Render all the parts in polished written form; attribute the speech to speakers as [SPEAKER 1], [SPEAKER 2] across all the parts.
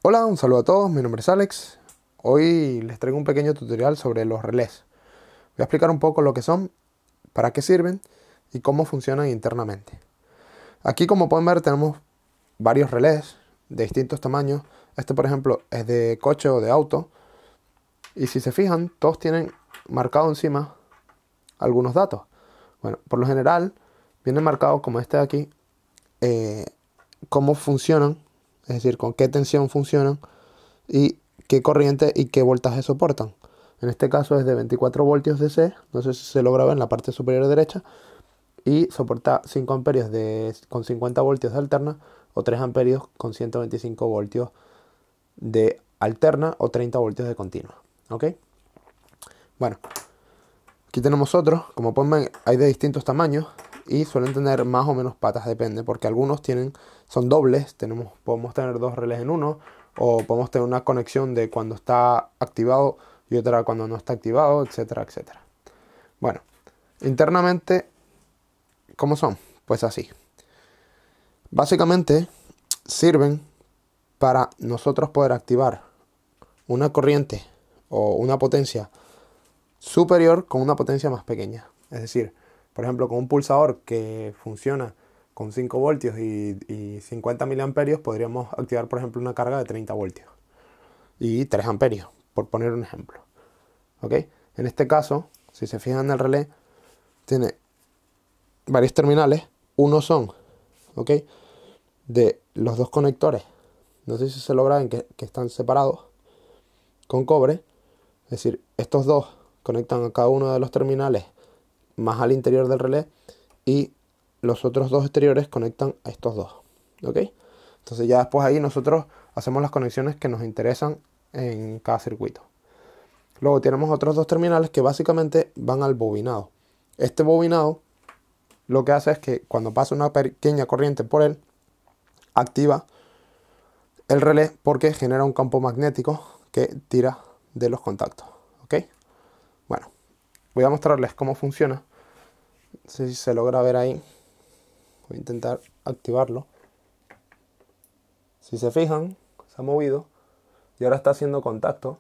[SPEAKER 1] Hola, un saludo a todos, mi nombre es Alex. Hoy les traigo un pequeño tutorial sobre los relés. Voy a explicar un poco lo que son, para qué sirven y cómo funcionan internamente. Aquí, como pueden ver, tenemos varios relés de distintos tamaños. Este, por ejemplo, es de coche o de auto. Y si se fijan, todos tienen marcado encima algunos datos. Bueno, por lo general, viene marcado como este de aquí, cómo funcionan, es decir, con qué tensión funcionan y qué corriente y qué voltaje soportan. En este caso es de 24 voltios DC, no sé si se logra ver en la parte superior derecha, y soporta 5 amperios con 50 voltios de alterna o 3 amperios con 125 voltios de alterna o 30 voltios de continua. ¿Ok? Bueno, aquí tenemos otros, como pueden ver hay de distintos tamaños y suelen tener más o menos patas, depende, porque algunos son dobles, podemos tener dos relés en uno, o podemos tener una conexión de cuando está activado y otra cuando no está activado, etcétera, etcétera. Bueno, internamente, ¿cómo son? Pues así. Básicamente sirven para nosotros poder activar una corriente o una potencia superior con una potencia más pequeña. Es decir, por ejemplo, con un pulsador que funciona con 5 voltios y 50 miliamperios, podríamos activar, por ejemplo, una carga de 30 voltios y 3 amperios, por poner un ejemplo. ¿Ok? En este caso, si se fijan en el relé, tiene varios terminales. Unos son, ¿ok?, de los dos conectores. No sé si se logra ver que están separados con cobre. Es decir, estos dos conectan a cada uno de los terminales más al interior del relé y los otros dos exteriores conectan a estos dos. ¿Ok? Entonces ya después ahí nosotros hacemos las conexiones que nos interesan en cada circuito. Luego tenemos otros dos terminales que básicamente van al bobinado. Este bobinado lo que hace es que cuando pasa una pequeña corriente por él, activa el relé porque genera un campo magnético que tira de los contactos. ¿Ok? Bueno, voy a mostrarles cómo funciona. No sé si se logra ver ahí. Voy a intentar activarlo. Si se fijan, se ha movido y ahora está haciendo contacto,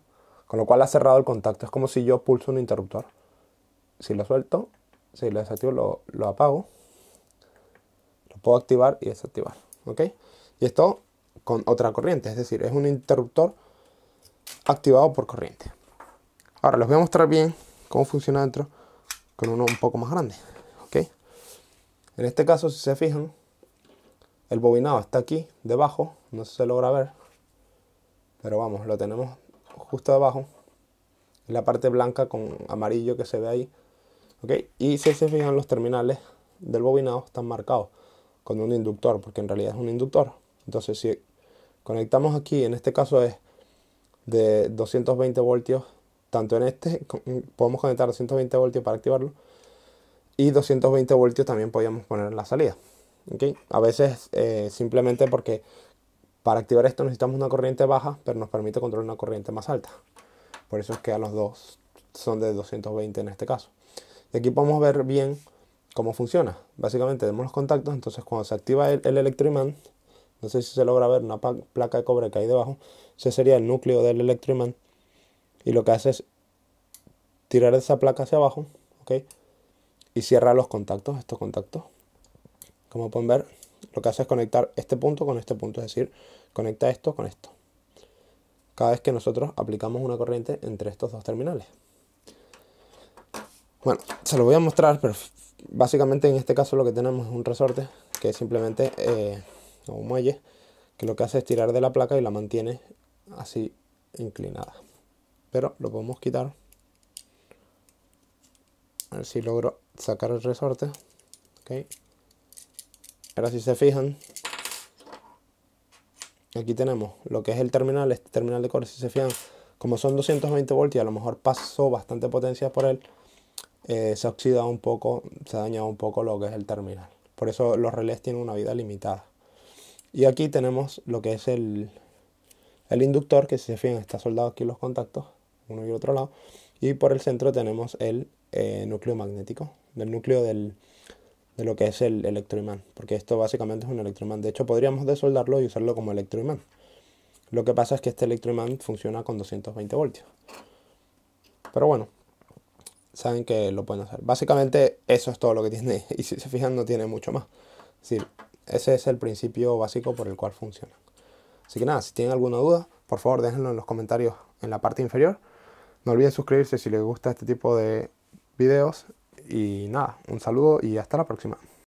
[SPEAKER 1] con lo cual ha cerrado el contacto. Es como si yo pulso un interruptor. Si lo suelto, si lo desactivo, lo apago. Lo puedo activar y desactivar. ¿Ok? Y esto con otra corriente, es decir, es un interruptor activado por corriente. Ahora les voy a mostrar bien cómo funciona dentro con uno un poco más grande. ¿Ok? En este caso, si se fijan, el bobinado está aquí debajo, no sé si se logra ver, pero vamos, lo tenemos justo debajo, en la parte blanca con amarillo que se ve ahí. ¿Ok? Y si se fijan, los terminales del bobinado están marcados con un inductor, porque en realidad es un inductor. Entonces si conectamos aquí, en este caso es de 220 voltios, tanto en este, podemos conectar 220 voltios para activarlo, y 220 voltios también podríamos poner en la salida. ¿Okay? A veces simplemente porque para activar esto necesitamos una corriente baja, pero nos permite controlar una corriente más alta. Por eso es que a los dos son de 220 en este caso. Y aquí podemos ver bien cómo funciona. Básicamente tenemos los contactos, entonces cuando se activa el electroimán, no sé si se logra ver una placa de cobre que hay debajo, ese sería el núcleo del electroimán, y lo que hace es tirar esa placa hacia abajo, ¿ok?, y cierra los contactos, estos contactos. Como pueden ver, lo que hace es conectar este punto con este punto, es decir, conecta esto con esto, cada vez que nosotros aplicamos una corriente entre estos dos terminales. Bueno, se lo voy a mostrar, pero básicamente en este caso lo que tenemos es un resorte, que es simplemente un muelle, que lo que hace es tirar de la placa y la mantiene así inclinada. Pero lo podemos quitar. A ver si logro sacar el resorte. Ok. Ahora si se fijan, aquí tenemos lo que es el terminal, este terminal de cobre. Si se fijan, como son 220 voltios y a lo mejor pasó bastante potencia por él, se ha oxidado un poco, se ha dañado un poco lo que es el terminal. Por eso los relés tienen una vida limitada. Y aquí tenemos lo que es el inductor, que si se fijan está soldado aquí los contactos, uno y otro lado. Y por el centro tenemos el núcleo magnético, del núcleo de lo que es el electroimán, porque esto básicamente es un electroimán. De hecho podríamos desoldarlo y usarlo como electroimán. Lo que pasa es que este Electroimagnet funciona con 220 voltios. Pero bueno, saben que lo pueden hacer. Básicamente eso es todo lo que tiene, y si se fijan no tiene mucho más. Es decir, ese es el principio básico por el cual funciona. Así que nada, si tienen alguna duda, por favor déjenlo en los comentarios en la parte inferior. No olviden suscribirse si les gusta este tipo de videos. Y nada, un saludo y hasta la próxima.